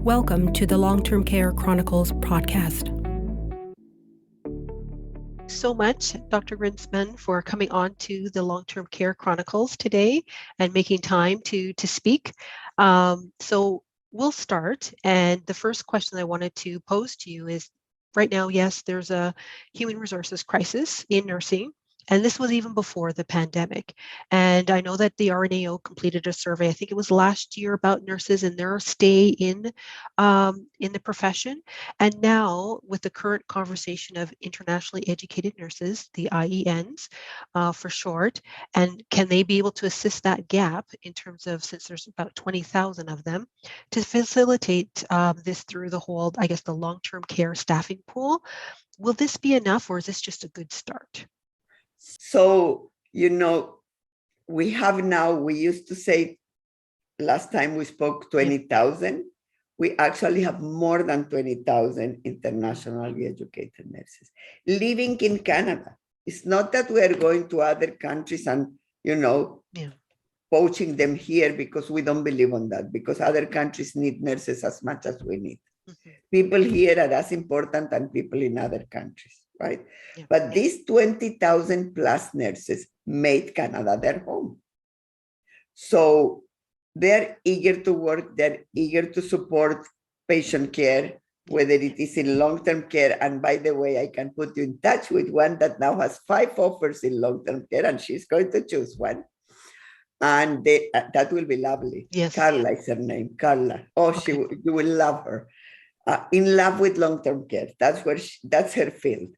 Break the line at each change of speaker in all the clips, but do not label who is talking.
Welcome to the Long-Term Care Chronicles podcast.
So much, Dr. Grinspun, for coming on to the Long-Term Care Chronicles today and making time to speak. So we'll start. And the first question I wanted to pose to you is, right now, yes, there's a human resources crisis in nursing. And this was even before the pandemic. And I know that the RNAO completed a survey, I think it was last year, about nurses and their stay in the profession. And now, with the current conversation of internationally educated nurses, the IENs for short, and can they be able to assist that gap in terms of, since there's about 20,000 of them, to facilitate this through the whole, I guess, the long-term care staffing pool? Will this be enough, or is this just a good start?
So, we used to say last time we spoke 20,000. We actually have more than 20,000 internationally educated nurses living in Canada. It's not that we are going to other countries and, poaching them here, because we don't believe on that, because other countries need nurses as much as we need. Mm-hmm. People here are as important than people in other countries, right? Yeah. But these 20,000 plus nurses made Canada their home. So they're eager to work, they're eager to support patient care, whether it is in long-term care. And by the way, I can put you in touch with one that now has 5 offers in long-term care, and she's going to choose one. And that will be lovely.
Yes.
Carla is her name, Carla. Oh, okay. You will love her. In love with long-term care. That's her field.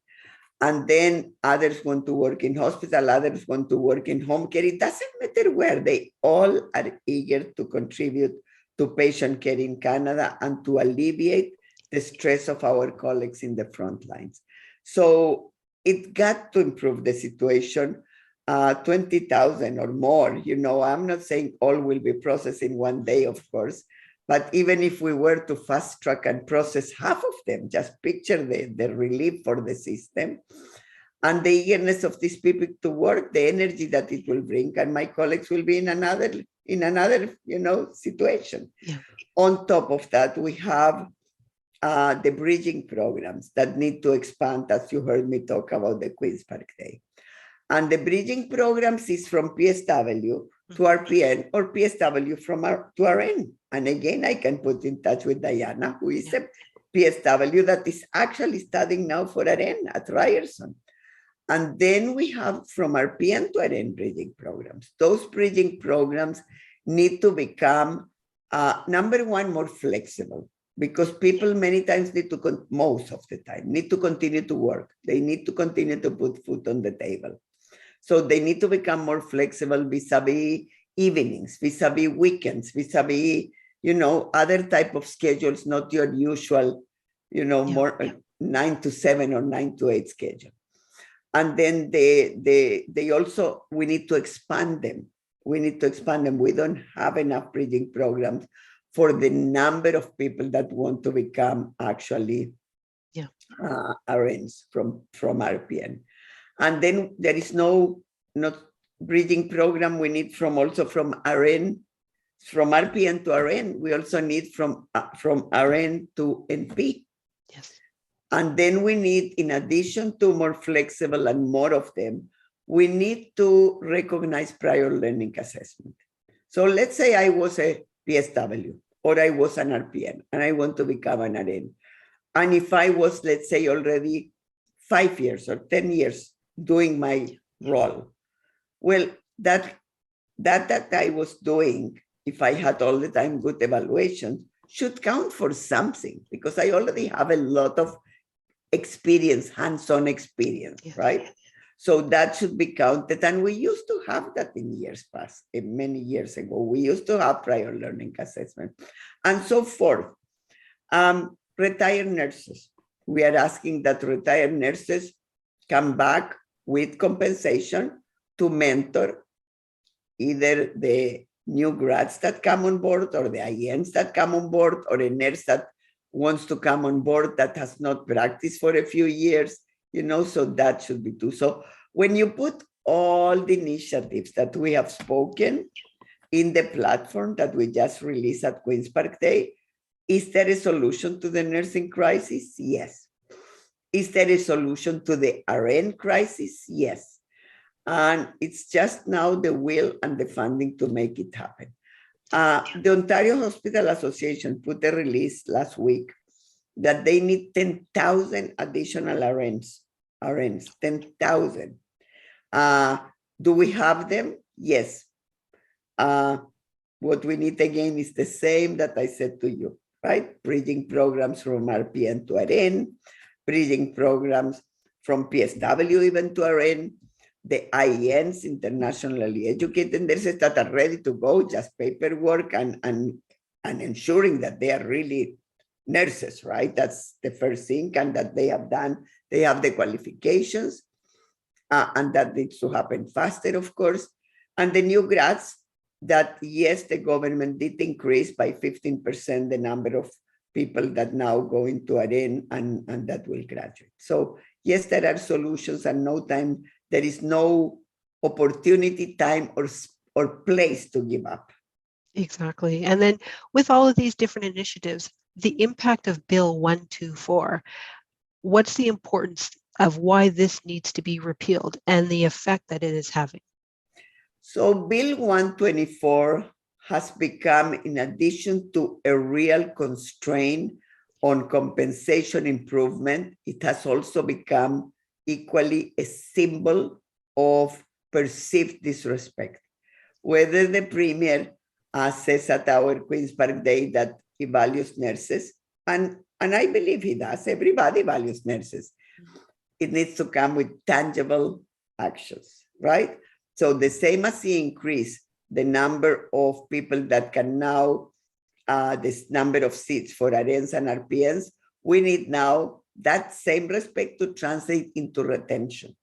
And then others want to work in hospital, others want to work in home care. It doesn't matter where. They all are eager to contribute to patient care in Canada and to alleviate the stress of our colleagues in the front lines. So it got to improve the situation. 20,000 or more, I'm not saying all will be processed in one day, of course, but even if we were to fast track and process half of them, just picture the relief for the system and the eagerness of these people to work, the energy that it will bring, and my colleagues will be in another situation. Yeah. On top of that, we have the bridging programs that need to expand, as you heard me talk about the Queen's Park Day. And the bridging programs is from PSW to RPN, or PSW to RN. And again, I can put in touch with Diana, who is a PSW that is actually studying now for RN at Ryerson. And then we have from RPN to RN bridging programs. Those bridging programs need to become, number one, more flexible, because people many times most of the time, need to continue to work. They need to continue to put food on the table. So they need to become more flexible vis-a-vis evenings, vis-a-vis weekends, vis-a-vis, other type of schedules, not your usual, more 9 to 7 or 9 to 8 schedule. And then they also, we need to expand them. We don't have enough bridging programs for the number of people that want to become actually RNs from RPN. And then there is not bridging program. We need from RN, from RPN to RN. We also need from RN to NP.
Yes.
And then we need, in addition to more flexible and more of them, we need to recognize prior learning assessment. So let's say I was a PSW or I was an RPN and I want to become an RN. And if I was, let's say, already 5 years or 10 years doing my role, well, that I was doing, if I had all the time good evaluations, should count for something, because I already have a lot of experience, hands-on experience, right? So that should be counted. And we used to have that in years past, many years ago. We used to have prior learning assessment and so forth. Retired nurses. We are asking that retired nurses come back with compensation to mentor either the new grads that come on board or the INs that come on board, or a nurse that wants to come on board that has not practiced for a few years, so that should be too. So when you put all the initiatives that we have spoken in the platform that we just released at Queen's Park Day, Is there a solution to the nursing crisis? Yes. Is there a solution to the RN crisis? Yes. And it's just now the will and the funding to make it happen. The Ontario Hospital Association put a release last week that they need 10,000 additional RNs, 10,000. Do we have them? Yes. What we need again is the same that I said to you, right? Bridging programs from RPN to RN, bridging programs from PSW even to RN, the IENs, internationally educated nurses that are ready to go, just paperwork and ensuring that they are really nurses, right? That's the first thing, and that they have the qualifications, and that needs to happen faster, of course. And the new grads, that yes, the government did increase by 15% the number of people that now go into RN and that will graduate. So yes, there are solutions, and there is no opportunity, time, or place to give up.
Exactly. And then with all of these different initiatives, the impact of Bill 124, what's the importance of why this needs to be repealed and the effect that it is having?
So Bill 124 has become, in addition to a real constraint on compensation improvement, it has also become equally a symbol of perceived disrespect. Whether the Premier says at our Queen's Park Day that he values nurses, and I believe he does, everybody values nurses. It needs to come with tangible actions, right? So the same as he increased the number of people that can now, this number of seats for RNs and RPNs, we need now that same respect to translate into retention.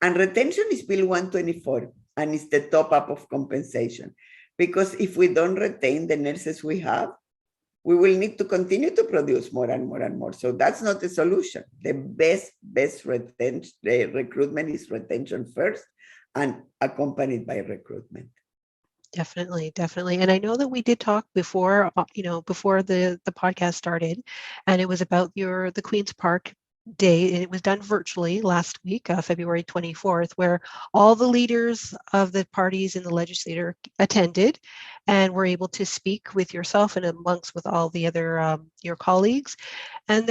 And retention is Bill 124, and it's the top up of compensation. Because if we don't retain the nurses we have, we will need to continue to produce more and more and more. So that's not the solution. The best retention, the recruitment is retention first and accompanied by recruitment.
Definitely. And I know that we did talk before, before the podcast started, and it was about the Queen's Park Day, and it was done virtually last week, February 24th, where all the leaders of the parties in the legislature attended and were able to speak with yourself and amongst with all the other your colleagues. And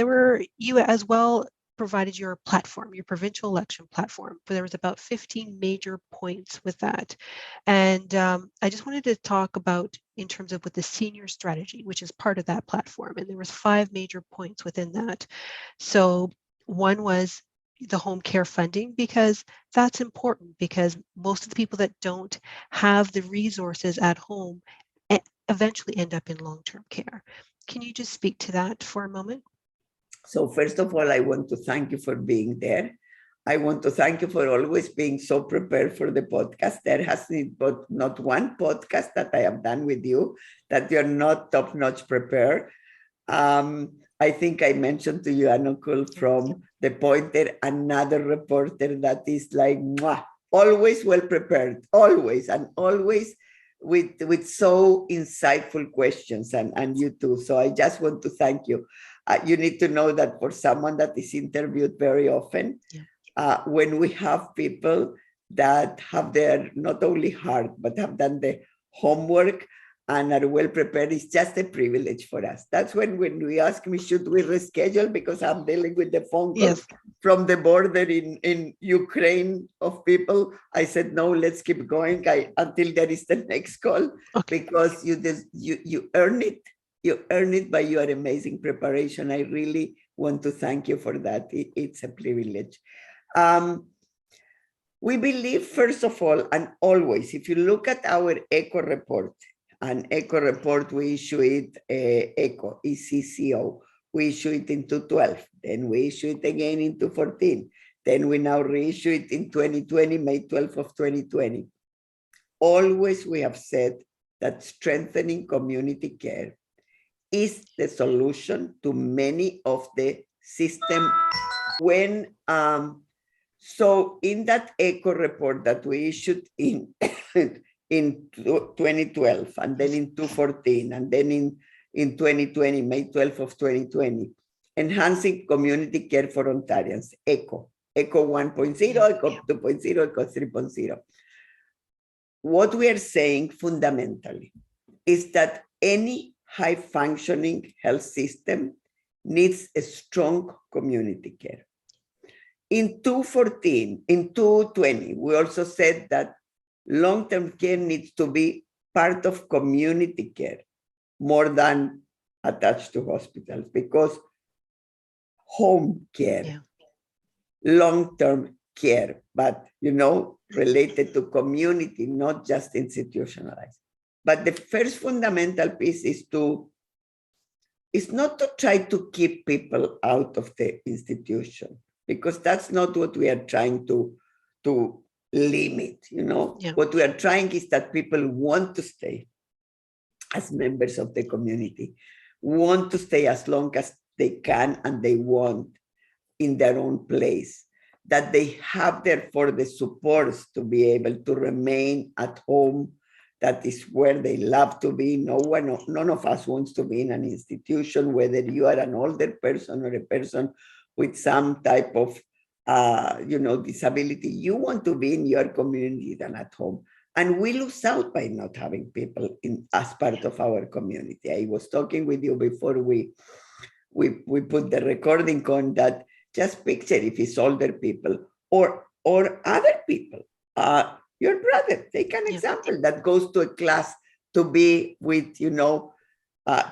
you as well provided your platform, your provincial election platform. But there was about 15 major points with that. And I just wanted to talk about in terms of with the senior strategy, which is part of that platform. And there was 5 major points within that. So one was the home care funding, because that's important, because most of the people that don't have the resources at home eventually end up in long-term care. Can you just speak to that for a moment?
So first of all, I want to thank you for being there. I want to thank you for always being so prepared for the podcast. There has been not one podcast that I have done with you that you're not top-notch prepared. I think I mentioned to you, Uncle, from the Pointer, another reporter that is like, mwah, always well prepared, always, and always with so insightful questions, and you too. So I just want to thank you. You need to know that for someone that is interviewed very often, when we have people that have their not only heart, but have done the homework and are well prepared, it's just a privilege for us. That's when we ask me, should we reschedule? Because I'm dealing with the phone calls from the border in Ukraine of people. I said, no, let's keep going until there is the next call, because you earn it. You earn it by your amazing preparation. I really want to thank you for that. It's a privilege. We believe, first of all, and always, if you look at our ECHO report, we issue it, ECHO, ECCO, we issue it in 2012, then we issue it again in 2014, then we now reissue it in 2020, May 12th of 2020. Always we have said that strengthening community care is the solution to many of the system. So in that ECHO report that we issued in 2012, and then in 2014, and then in 2020, May 12 of 2020, Enhancing Community Care for Ontarians, ECHO 1.0, ECHO 2.0, ECHO 3.0. What we are saying fundamentally is that any high-functioning health system needs a strong community care. In 2020, we also said that long-term care needs to be part of community care more than attached to hospitals, because home care, long-term care, but related to community, not just institutionalized. But the first fundamental piece is not to try to keep people out of the institution, because that's not what we are trying to limit. What we are trying is that people want to stay as members of the community, want to stay as long as they can and they want in their own place, that they have therefore the supports to be able to remain at home. That is where they love to be. None of us wants to be in an institution, whether you are an older person or a person with some type of disability. You want to be in your community than at home. And we lose out by not having people as part of our community. I was talking with you before we put the recording on that. Just picture if it's older people or other people. Your brother, take an example that goes to a class to be with,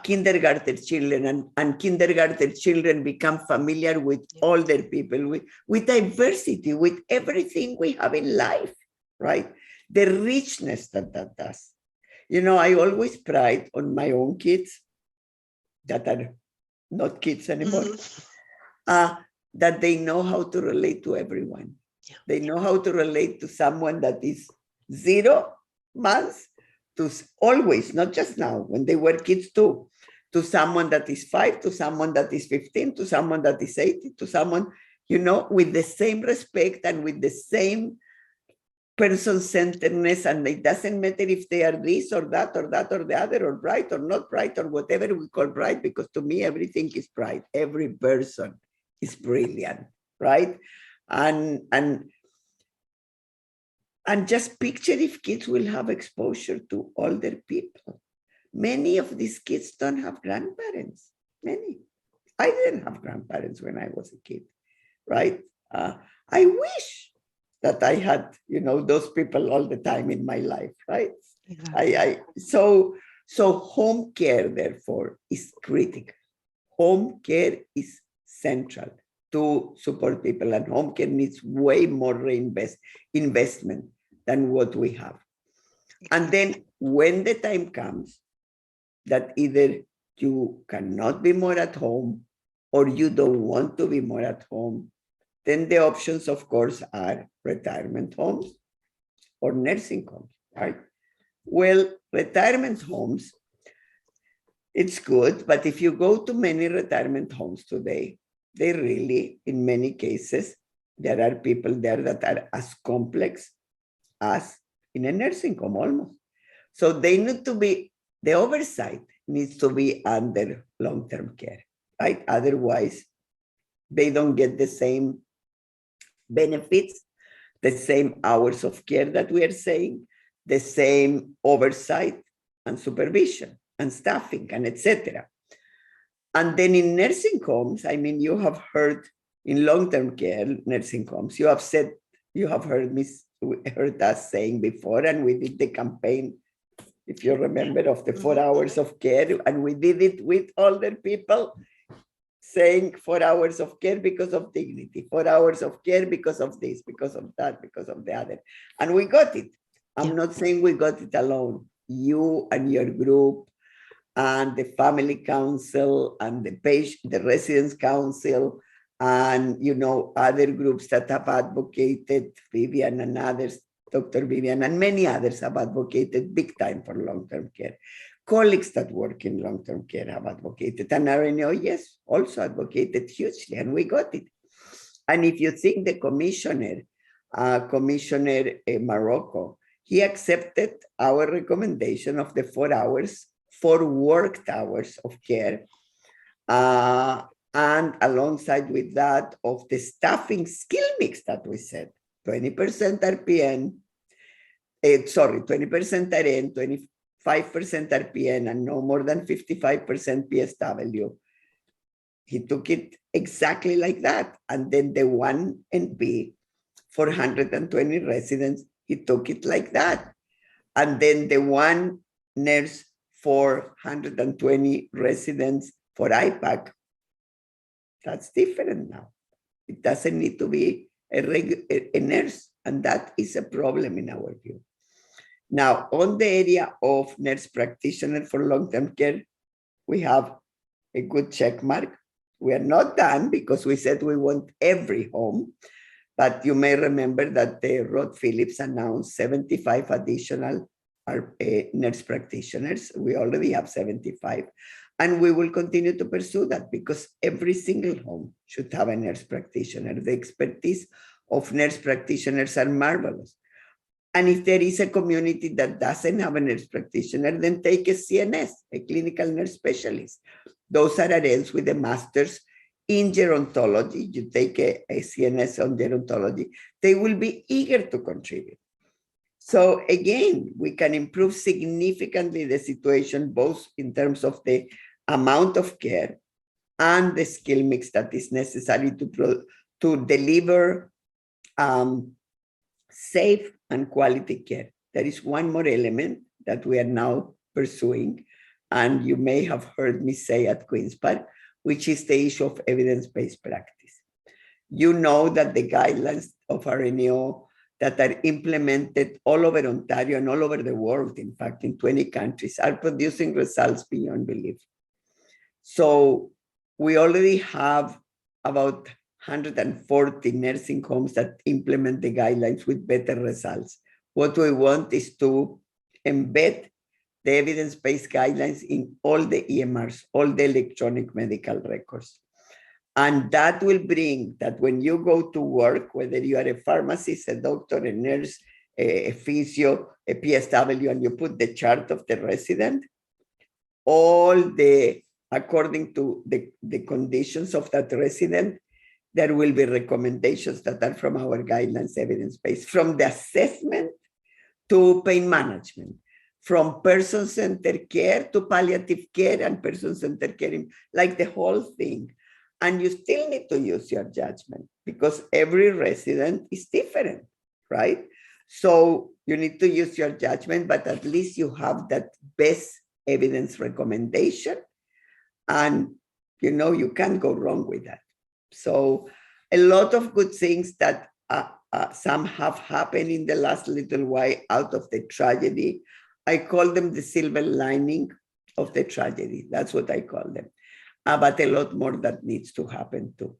kindergarten children, and kindergarten children become familiar with older people, with diversity, with everything we have in life, right? The richness that does. I always pride on my own kids that are not kids anymore, that they know how to relate to everyone. They know how to relate to someone that is 0 months to always, not just now, when they were kids too, to someone that is 5, to someone that is 15, to someone that is 80, to someone, with the same respect and with the same person-centeredness. And it doesn't matter if they are this or that or that or the other, or bright or not bright, or whatever we call bright, because to me, everything is bright. Every person is brilliant, right? And just picture if kids will have exposure to older people. Many of these kids don't have grandparents. Many. I didn't have grandparents when I was a kid, right? I wish that I had, those people all the time in my life, right? Exactly. So home care, therefore, is critical. Home care is central to support people, and home care needs way more investment than what we have. And then when the time comes that either you cannot be more at home or you don't want to be more at home, then the options, of course, are retirement homes or nursing homes, right? Well, retirement homes, it's good, but if you go to many retirement homes today, they really, in many cases, there are people there that are as complex as in a nursing home almost. So they need to be, the oversight needs to be under long-term care, right? Otherwise, they don't get the same benefits, the same hours of care that we are saying, the same oversight and supervision and staffing and etc. And then in nursing homes, you have heard in long-term care nursing homes, you have heard us saying before, and we did the campaign, if you remember, of the 4 hours of care, and we did it with older people, saying 4 hours of care because of dignity, 4 hours of care because of this, because of that, because of the other. And we got it. I'm not saying we got it alone. You and your group and the family council and the residence council and, other groups that have advocated, Vivian and others, Dr. Vivian and many others have advocated big time for long-term care. Colleagues that work in long-term care have advocated, and RNAO, yes, also advocated hugely, and we got it. And if you think the commissioner, Commissioner Morocco, he accepted our recommendation of the 4 hours for worked hours of care. And alongside with that, of the staffing skill mix that we said, 20% RPN, 20% RN, 25% RPN, and no more than 55% PSW. He took it exactly like that. And then the 1NP, 420 residents, he took it like that. And then the one nurse for 120 residents for IPAC, that's different now. It doesn't need to be a nurse, and that is a problem in our view. Now, on the area of nurse practitioner for long-term care, we have a good check mark. We are not done because we said we want every home, but you may remember that Rod Phillips announced 75 additional nurse practitioners. We already have 75, and we will continue to pursue that because every single home should have a nurse practitioner. The expertise of nurse practitioners are marvelous. And if there is a community that doesn't have a nurse practitioner, then take a CNS, a clinical nurse specialist. Those are RNs with a master's in gerontology. You take a CNS on gerontology, they will be eager to contribute. So again, we can improve significantly the situation, both in terms of the amount of care and the skill mix that is necessary to deliver safe and quality care. There is one more element that we are now pursuing, and you may have heard me say at Queen's Park, which is the issue of evidence-based practice. You know that the guidelines of RNAO that are implemented all over Ontario and all over the world, in fact, in 20 countries, are producing results beyond belief. So we already have about 140 nursing homes that implement the guidelines with better results. What we want is to embed the evidence-based guidelines in all the EMRs, all the electronic medical records. And that will bring that when you go to work, whether you are a pharmacist, a doctor, a nurse, a physio, a PSW, and you put the chart of the resident, according to the conditions of that resident, there will be recommendations that are from our guidelines, evidence-based, from the assessment to pain management, from person-centered care to palliative care and person-centered care, like the whole thing. And you still need to use your judgment because every resident is different, right? So you need to use your judgment, but at least you have that best evidence recommendation. And, you can't go wrong with that. So a lot of good things that some have happened in the last little while out of the tragedy. I call them the silver lining of the tragedy. That's what I call them. But a lot more that needs to happen too.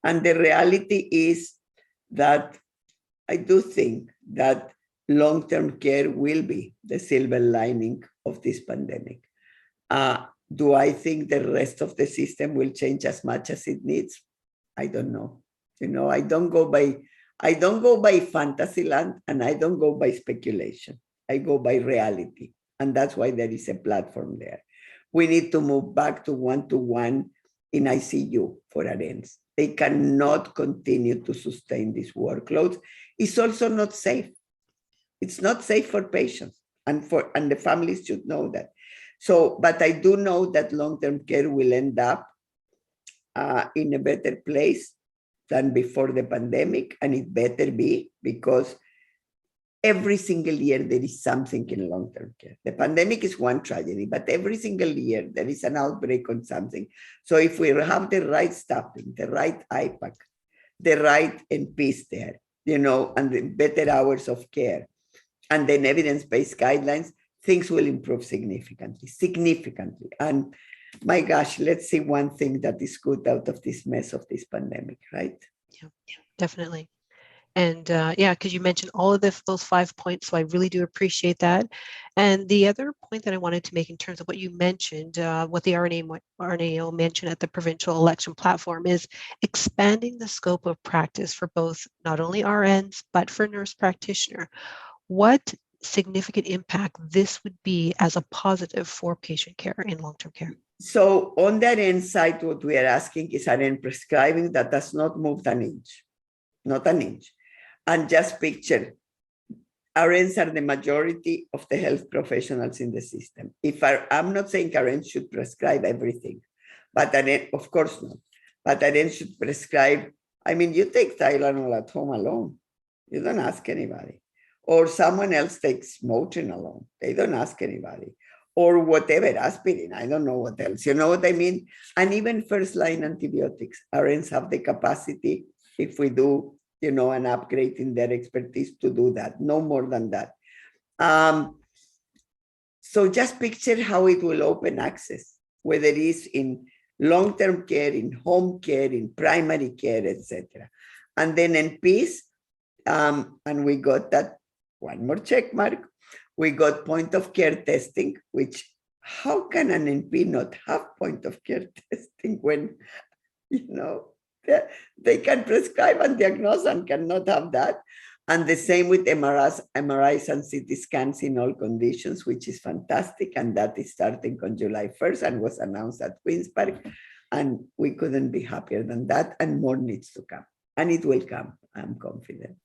And the reality is that I do think that long-term care will be the silver lining of this pandemic. Do I think the rest of the system will change as much as it needs? I don't know. I don't go by fantasy land, and I don't go by speculation. I go by reality. And that's why there is a platform there. We need to move back to one-to-one in ICU for RNs. They cannot continue to sustain these workloads. It's also not safe. It's not safe for patients, and the families should know that. So, but I do know that long-term care will end up in a better place than before the pandemic, and it better be, because every single year there is something in long-term care. The pandemic is one tragedy, but every single year there is an outbreak on something. So if we have the right staffing, the right IPAC, the right NPs there, and the better hours of care, and then evidence-based guidelines, things will improve significantly. And my gosh, let's see one thing that is good out of this mess of this pandemic, right?
Yeah, definitely. And because you mentioned all of those 5 points, so I really do appreciate that. And the other point that I wanted to make in terms of what you mentioned, what the RNAO mentioned at the provincial election platform, is expanding the scope of practice for both not only RNs, but for nurse practitioner. What significant impact this would be as a positive for patient care in long-term care?
So on that end side, what we are asking is RN prescribing that does not move an inch, not an inch. And just picture, RNs are the majority of the health professionals in the system. I'm not saying RNs should prescribe everything, but RN, of course not. But RNs should prescribe, I mean, you take Tylenol at home alone. You don't ask anybody. Or someone else takes Motrin alone. They don't ask anybody. Or whatever, aspirin, I don't know what else. You know what I mean? And even first-line antibiotics, RNs have the capacity, if we do, an upgrade in their expertise, to do that, no more than that. So just picture how it will open access, whether it is in long-term care, in home care, in primary care, etc. And then in peace, and we got that one more check mark. We got point of care testing, which how can an NP not have point of care testing when, they can prescribe and diagnose and cannot have that. And the same with MRIs and CT scans in all conditions, which is fantastic. And that is starting on July 1st and was announced at Queen's Park. And we couldn't be happier than that. And more needs to come. And it will come, I'm confident.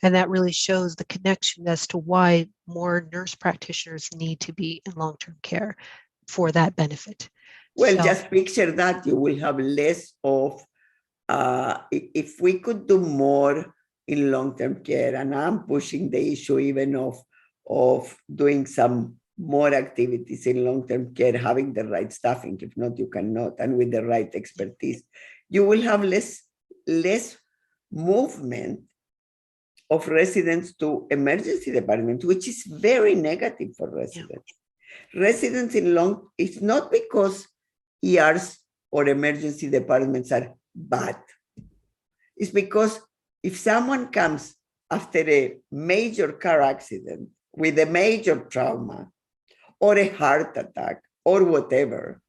And that really shows the connection as to why more nurse practitioners need to be in long-term care for that benefit.
Well, just picture that you will have less of, if we could do more in long-term care, and I'm pushing the issue even of doing some more activities in long-term care, having the right staffing, if not, you cannot, and with the right expertise, you will have less movement of residents to emergency department, which is very negative for residents. Yeah. Residents in it's not because ERs or emergency departments are bad. It's because if someone comes after a major car accident with a major trauma or a heart attack or whatever,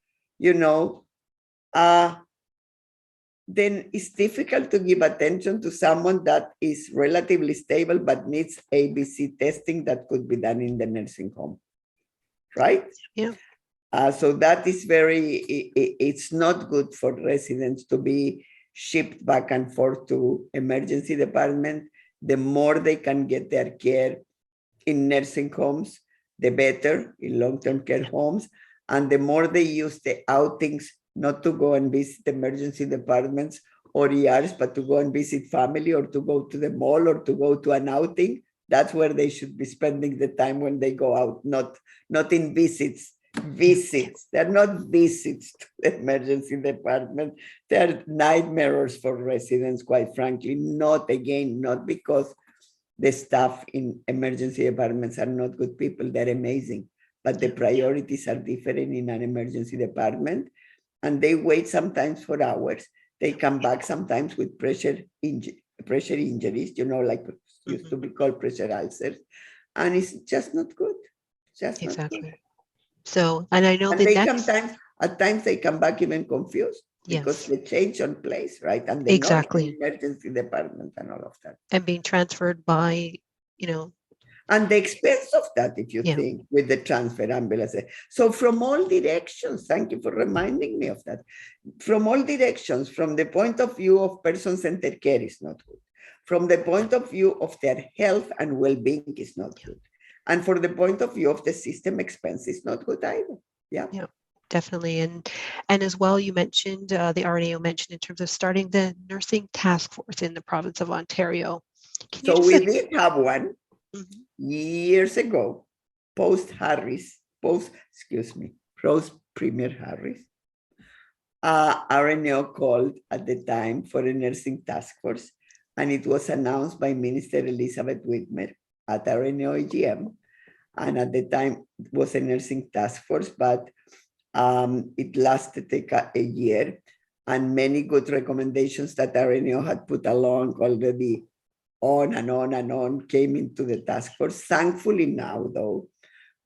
then it's difficult to give attention to someone that is relatively stable but needs ABC testing that could be done in the nursing home, right?
Yeah.
So that is it's not good for residents to be shipped back and forth to emergency department. The more they can get their care in nursing homes, the better, in long-term care homes. And the more they use the outings, not to go and visit emergency departments or ERs, but to go and visit family or to go to the mall or to go to an outing, that's where they should be spending the time when they go out, not in visits. They're not visits to the emergency department. They're nightmares for residents, quite frankly, not because the staff in emergency departments are not good people, they're amazing, but the priorities are different in an emergency department. And they wait sometimes for hours. They come back sometimes with pressure injuries, like used to be called pressure ulcers. And it's just not good. Just
exactly.
Not good.
So, and I know
at times they come back even confused because they change on place, right? And they're not in emergency department and all of that.
And being transferred by,
And the expense of that, if you think, with the transfer ambulance. So from all directions, thank you for reminding me of that. From all directions, from the point of view of person-centered care is not good. From the point of view of their health and well-being is not good. And for the point of view of the system expense is not good either. Yeah.
Definitely. And as well, you mentioned, the RNAO mentioned in terms of starting the nursing task force in the province of Ontario.
So we did have one. Mm-hmm. Years ago, post Premier Harris, RNAO called at the time for a nursing task force, and it was announced by Minister Elizabeth Whitmer at RNAO EGM, and at the time it was a nursing task force, but it lasted a year, and many good recommendations that RNAO had put along already on and on and on came into the task force. Thankfully now, though,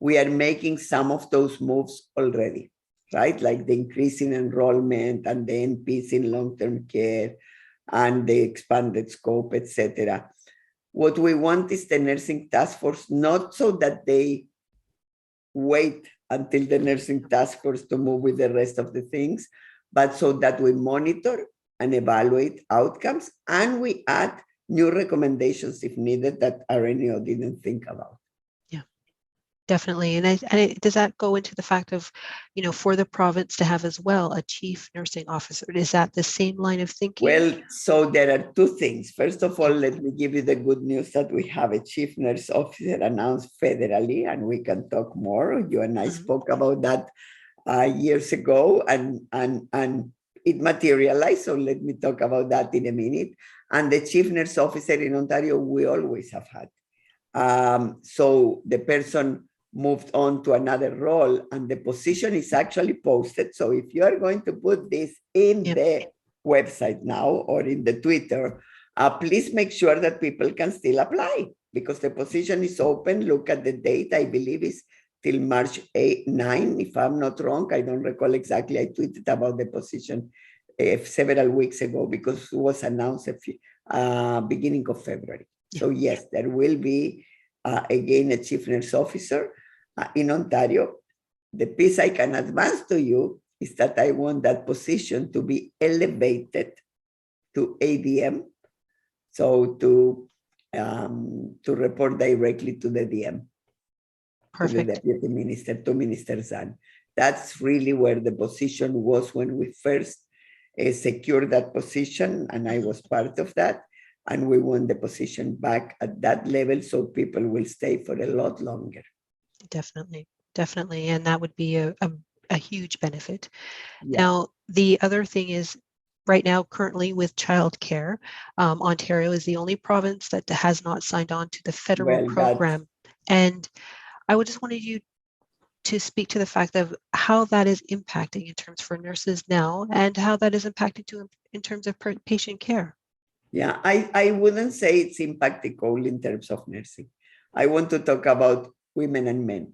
we are making some of those moves already, right? Like the increase in enrollment and the NPs in long-term care and the expanded scope, etc. What we want is the nursing task force, not so that they wait until the nursing task force to move with the rest of the things, but so that we monitor and evaluate outcomes, and we add new recommendations if needed that RNAO didn't think about.
Definitely. And does that go into the fact of, for the province to have as well a chief nursing officer? Is that the same line of thinking?
Well, so there are two things. First of all, let me give you the good news that we have a chief nurse officer announced federally, and we can talk more. You and I spoke about that years ago, and it materialized. So let me talk about that in a minute. And the chief nurse officer in Ontario, we always have had. So the person moved on to another role, and the position is actually posted. So if you are going to put this in the website now or in the Twitter, please make sure that people can still apply, because the position is open. Look at the date. I believe is till March 9, if I'm not wrong. I don't recall exactly. I tweeted about the position several weeks ago because it was announced beginning of February. So yes, there will be again a chief nurse officer in Ontario. The piece I can advance to you is that I want that position to be elevated to ADM, so to report directly to the DM.
Perfect.
To the deputy minister, to Minister Zan. That's really where the position was when we first secured that position, and I was part of that. And we want the position back at that level so people will stay for a lot longer.
Definitely. And that would be a huge benefit.
Yeah.
Now, the other thing is, right now, currently with childcare, Ontario is the only province that has not signed on to the federal program. And I would just wanted you to speak to the fact of how that is impacting in terms for nurses now, and how that is impacting in terms of patient care.
Yeah, I wouldn't say it's impacting only in terms of nursing. I want to talk about women and men.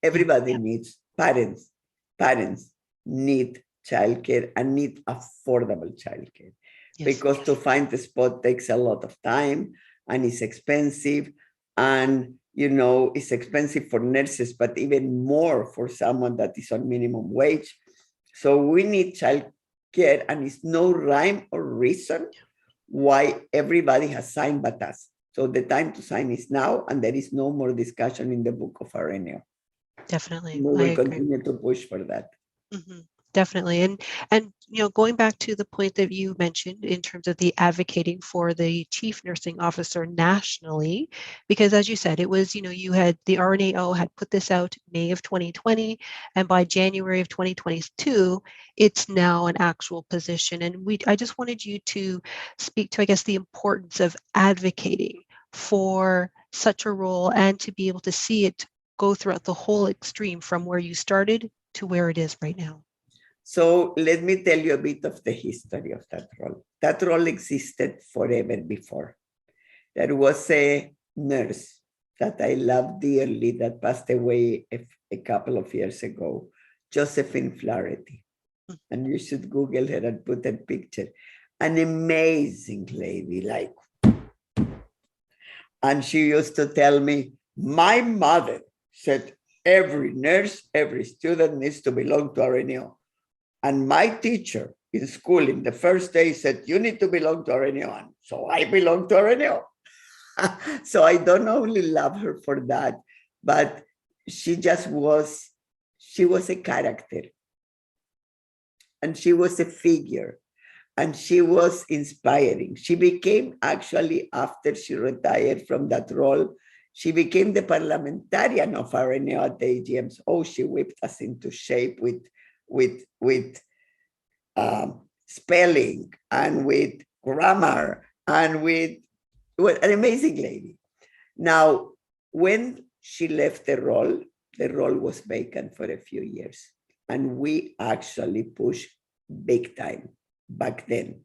Everybody needs parents. Parents need childcare and need affordable childcare, because to find the spot takes a lot of time and it's expensive. And it's expensive for nurses, but even more for someone that is on minimum wage. So we need childcare, and it's no rhyme or reason why everybody has signed but us. So the time to sign is now, and there is no more discussion in the book of RNAO.
Definitely.
We will continue to push for that.
Definitely. And going back to the point that you mentioned in terms of the advocating for the chief nursing officer nationally, because as you said, it was, you had the RNAO had put this out May of 2020, and by January of 2022, it's now an actual position. And I just wanted you to speak to, I guess, the importance of advocating for such a role, and to be able to see it go throughout the whole extreme from where you started to where it is right now.
So let me tell you a bit of the history of that role. That role existed forever before. There was a nurse that I love dearly that passed away a couple of years ago, Josephine Flaherty. And you should Google her and put that picture. An amazing lady, and she used to tell me, my mother said, every nurse, every student needs to belong to RNAO. And my teacher in school in the first day said, you need to belong to RNAO. And so I belong to RNAO. So I don't only love her for that, but she was a character. And she was a figure. And she was inspiring. She became, actually, after she retired from that role, she became the parliamentarian of RNAO at the AGMs. Oh, she whipped us into shape with spelling and with grammar and with an amazing lady. Now, when she left the role was vacant for a few years. And we actually pushed big time back then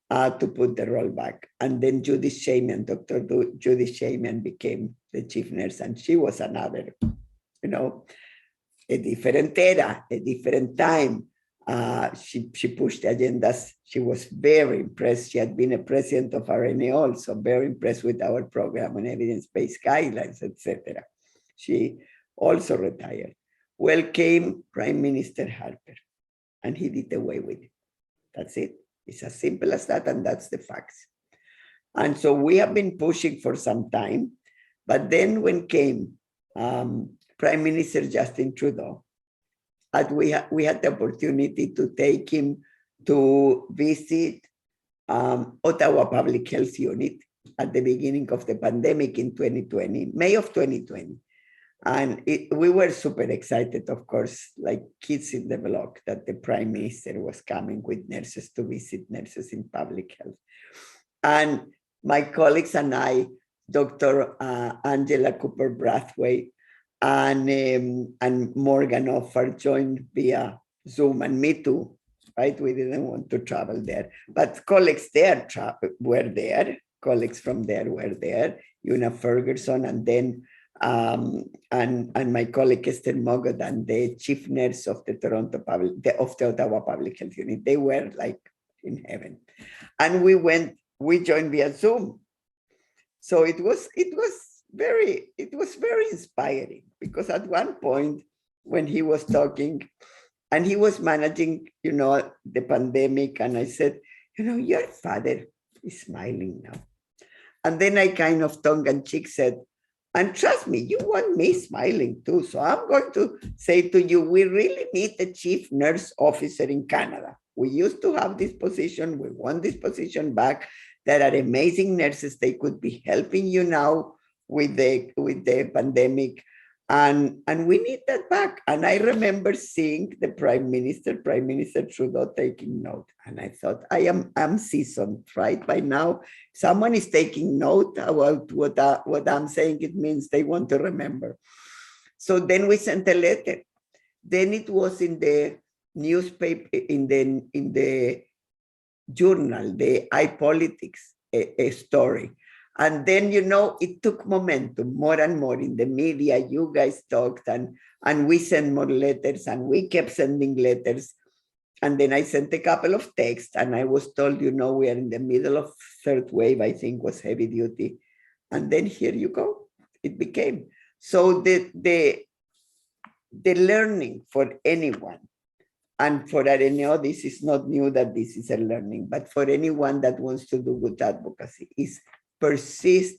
to put the role back. And then Dr. Judy Shamian became the chief nurse, and she was another, a different era, a different time. She pushed the agendas. She was very impressed. She had been a president of RNAO, also very impressed with our program on evidence-based guidelines, etc. She also retired. Well, came Prime Minister Harper, and he did away with it. That's it. It's as simple as that, and that's the facts. And so we have been pushing for some time, but then when came Prime Minister Justin Trudeau, and we had the opportunity to take him to visit Ottawa Public Health Unit at the beginning of the pandemic in 2020, May of 2020. And we were super excited, of course, like kids in the block, that the Prime Minister was coming with nurses to visit nurses in public health. And my colleagues and I, Dr. Angela Cooper-Brathwaite and Morgan Offar joined via Zoom, and me too, right? We didn't want to travel there, but colleagues there were there. Colleagues from there were there, Una Ferguson, and then and my colleague Esther Mogodan, the chief nurse of the Ottawa Public Health Unit. They were like in heaven, and we joined via Zoom. So it was very inspiring, because at one point when he was talking and he was managing, the pandemic, and I said, your father is smiling now. And then I kind of tongue-in-cheek said, and trust me, you want me smiling too. So I'm going to say to you, we really need a chief nurse officer in Canada. We used to have this position. We want this position back. There are amazing nurses. They could be helping you now with the pandemic. And we need that back. And I remember seeing the Prime Minister Trudeau taking note. And I thought, I'm seasoned, right? By now, someone is taking note about what I'm saying. It means they want to remember. So then we sent a letter. Then it was in the newspaper, in the journal, the iPolitics, a story. And then, it took momentum more and more in the media. You guys talked, and we sent more letters, and we kept sending letters. And then I sent a couple of texts, and I was told, we are in the middle of third wave, I think was heavy duty. And then here you go, it became. So the learning for anyone, and for RNAO, this is not new that this is a learning, but for anyone that wants to do good advocacy, is persist,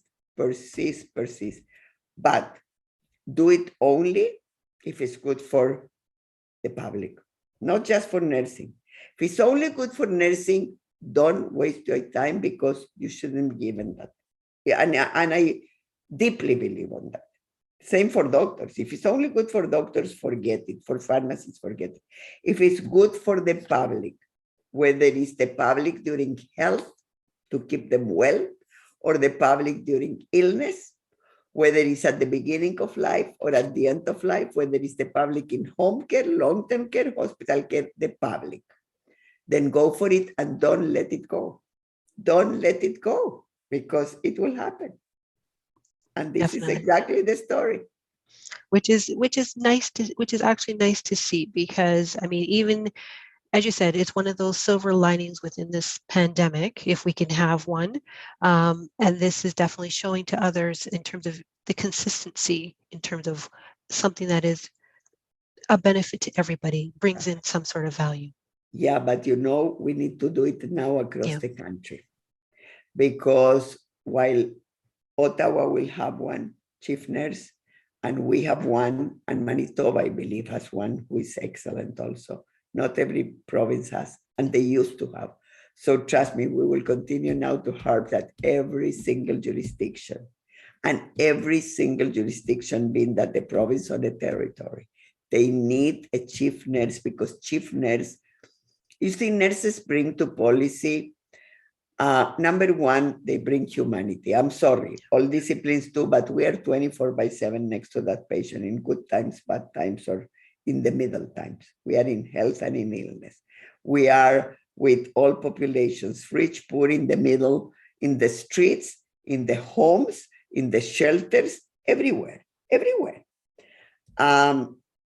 but do it only if it's good for the public, not just for nursing. If it's only good for nursing, don't waste your time, because you shouldn't be given that. And I deeply believe on that. Same for doctors. If it's only good for doctors, forget it. For pharmacists, forget it. If it's good for the public, whether it's the public during health to keep them well, or the public during illness, whether it's at the beginning of life or at the end of life, whether it's the public in home care, long-term care, hospital care, the public, then go for it and don't let it go. Don't let it go, because it will happen. And this
Definitely.
is exactly the story.
Which is actually nice to see, because even as you said, it's one of those silver linings within this pandemic, if we can have one. And this is definitely showing to others in terms of the consistency, in terms of something that is a benefit to everybody, brings in some sort of value.
Yeah, but we need to do it now across the country, because while Ottawa will have one chief nurse, and we have one, and Manitoba, I believe, has one who is excellent also. Not every province has, and they used to have. So trust me, we will continue now to harp that every single jurisdiction, and every single jurisdiction being that the province or the territory, they need a chief nurse, because chief nurse, you see, nurses bring to policy, number one, they bring humanity. I'm sorry, all disciplines do, but we are 24/7 next to that patient in good times, bad times, or in the middle times. We are in health and in illness. We are with all populations, rich, poor, in the middle, in the streets, in the homes, in the shelters, everywhere.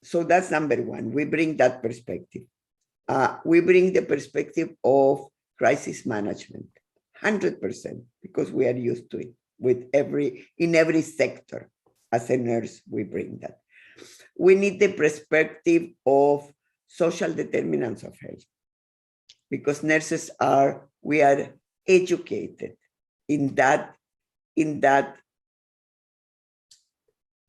So that's number one. We bring that perspective. We bring the perspective of crisis management, 100%, because we are used to it in every sector. As a nurse, we bring that. We need the perspective of social determinants of health, because nurses we are educated in that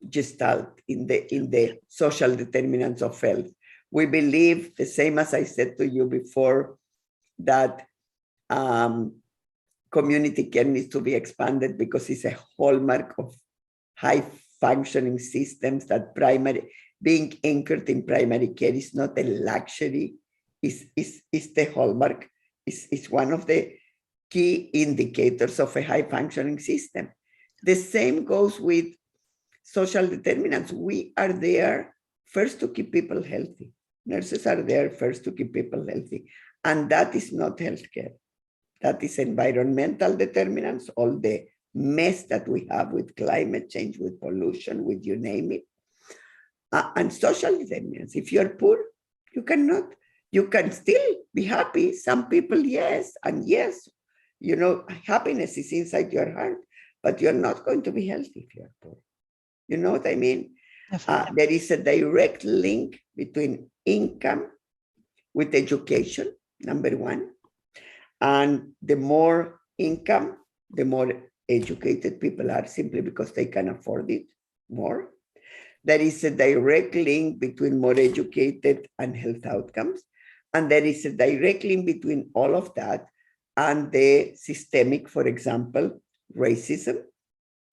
gestalt, in the social determinants of health. We believe, the same as I said to you before, that community care needs to be expanded because it's a hallmark of high functioning systems, that being anchored in primary care is not a luxury, is the hallmark, is one of the key indicators of a high functioning system. The same goes with social determinants. We are there first to keep people healthy. Nurses are there first to keep people healthy. And that is not healthcare. That is environmental determinants, all the mess that we have with climate change, with pollution, with you name it. And social determinants. If you're poor, you can still be happy. Some people, yes, and yes, happiness is inside your heart, but you're not going to be healthy if you're poor. You know what I mean? There is a direct link between income with education, number one. And the more income, the more educated people are, simply because they can afford it more. There is a direct link between more educated and health outcomes. And there is a direct link between all of that and the systemic, for example, racism,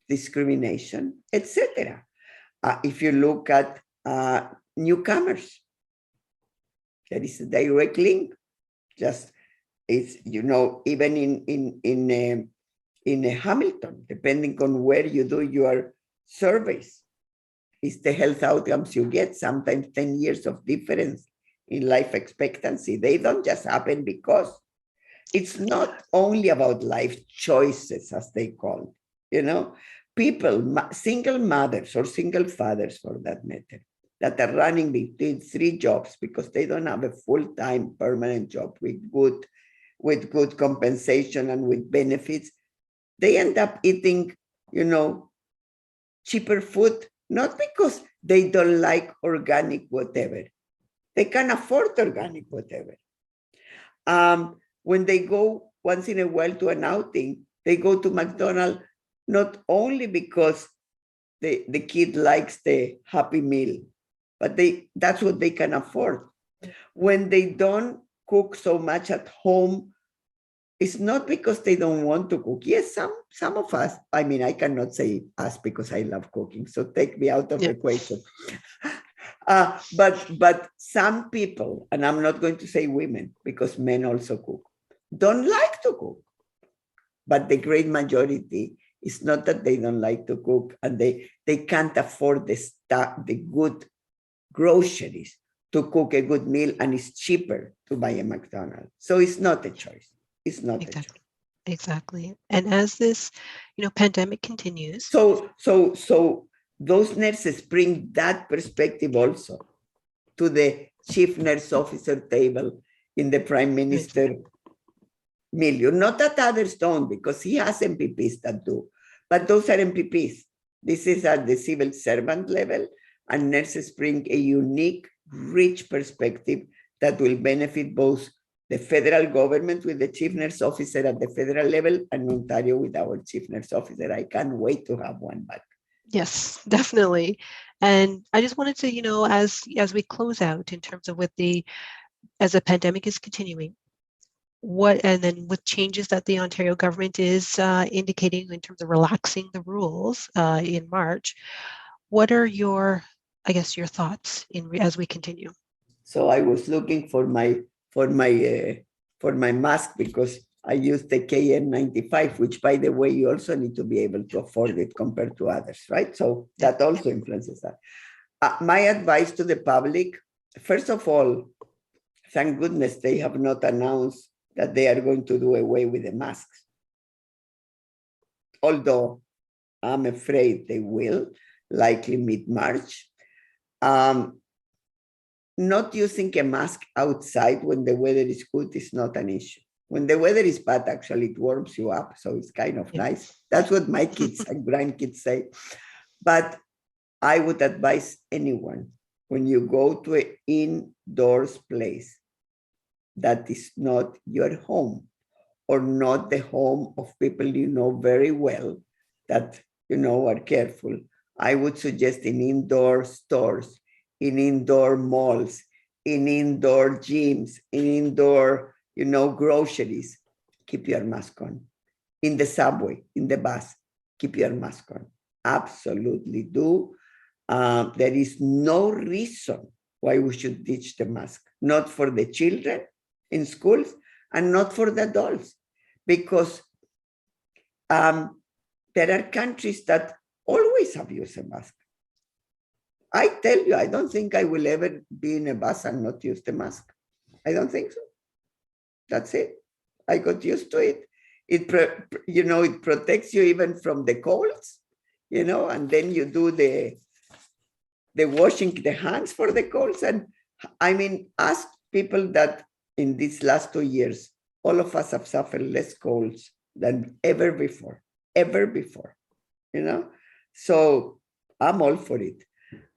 discrimination, etc. If you look at newcomers, there is a direct link. Just it's, even in Hamilton, depending on where you do your surveys, it's the health outcomes you get, sometimes 10 years of difference in life expectancy. They don't just happen because it's not only about life choices, as they call it. People, single mothers or single fathers for that matter, that are running between 3 jobs because they don't have a full-time permanent job with good compensation and with benefits, they end up eating, cheaper food, not because they don't like organic whatever. They can afford organic whatever. When they go once in a while to an outing, they go to McDonald's not only because the kid likes the Happy Meal, but that's what they can afford. When they don't cook so much at home, it's not because they don't want to cook. Yes, some of us, I cannot say us because I love cooking, so take me out of the equation. But some people, and I'm not going to say women because men also cook, don't like to cook. But the great majority is not that they don't like to cook and they can't afford the good groceries to cook a good meal, and it's cheaper to buy a McDonald's. So it's not a choice. It's not a choice.
Exactly. And as this, pandemic continues.
So those nurses bring that perspective also to the chief nurse officer table in the prime minister milieu. Not that others don't, because he has MPPs that do, but those are MPPs. This is at the civil servant level, and nurses bring a unique, rich perspective that will benefit both the federal government with the chief nurse officer at the federal level and Ontario with our chief nurse officer. I can't wait to have one back.
Yes, definitely. And I just wanted to, as we close out in terms of as the pandemic is continuing, and then with changes that the Ontario government is indicating in terms of relaxing the rules in March, what are your thoughts as we continue?
So I was looking for my mask because I use the KN95, which, by the way, you also need to be able to afford it compared to others, right? So that also influences that. My advice to the public, first of all, thank goodness they have not announced that they are going to do away with the masks. Although I'm afraid they will, likely mid-March. not using a mask outside when the weather is good is not an issue. When the weather is bad, actually, it warms you up. So it's kind of nice. That's what my kids and grandkids say. But I would advise anyone, when you go to an indoors place that is not your home or not the home of people you know very well, that you know are careful, I would suggest in indoor stores, in indoor malls, in indoor gyms, in indoor, groceries, keep your mask on. In the subway, in the bus, keep your mask on. Absolutely do. There is no reason why we should ditch the mask, not for the children in schools and not for the adults, because there are countries that always have used a mask. I tell you, I don't think I will ever be in a bus and not use the mask. I don't think so. That's it. I got used to it. It protects you even from the colds, and then you do the washing the hands for the colds. And I mean, ask people that in these last 2 years, all of us have suffered less colds than ever before, So I'm all for it.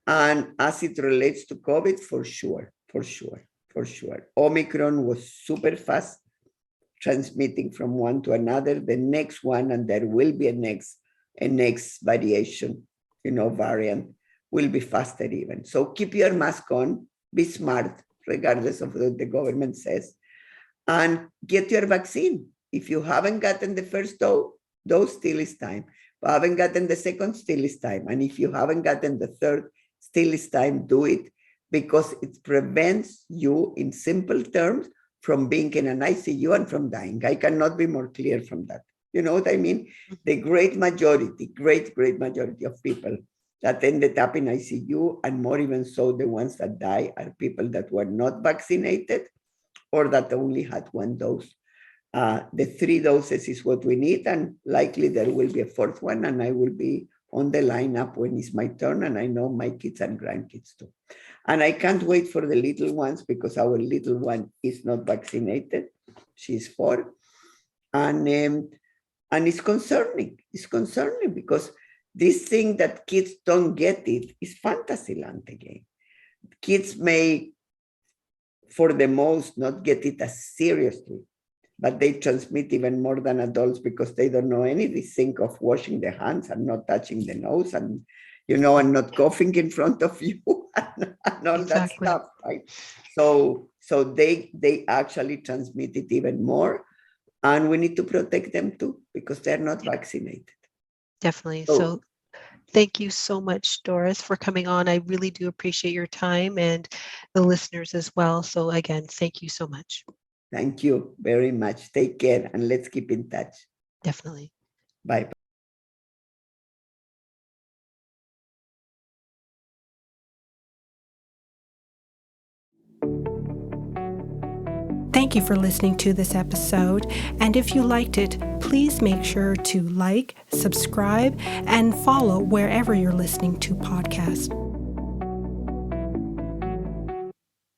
And as it relates to COVID, for sure. Omicron was super fast, transmitting from one to another, the next one, and there will be a next variation, variant will be faster even. So keep your mask on, be smart, regardless of what the government says, and get your vaccine. If you haven't gotten the first dose, still is time. If you haven't gotten the second, still is time. And if you haven't gotten the third, still is time, do it, because it prevents you, in simple terms, from being in an ICU and from dying. I cannot be more clear from that. You know what I mean? The great majority of people that ended up in ICU, and more even so, the ones that die, are people that were not vaccinated or that only had one dose. The 3 doses is what we need, and likely there will be a 4th one, and I will be on the lineup when it's my turn, and I know my kids and grandkids too. And I can't wait for the little ones, because our little one is not vaccinated. She's 4. And it's concerning. It's concerning because this thing that kids don't get it is fantasy land again. Kids may, for the most, not get it as seriously, but they transmit even more than adults because they don't know anything of washing their hands and not touching the nose and, and not coughing in front of you and all that stuff, right? So they actually transmit it even more, and we need to protect them too because they're not vaccinated.
Definitely. So thank you so much, Doris, for coming on. I really do appreciate your time, and the listeners as well. So again, thank you so much.
Thank you very much. Take care, and let's keep in touch.
Definitely.
Bye.
Thank you for listening to this episode. And if you liked it, please make sure to like, subscribe, and follow wherever you're listening to podcasts.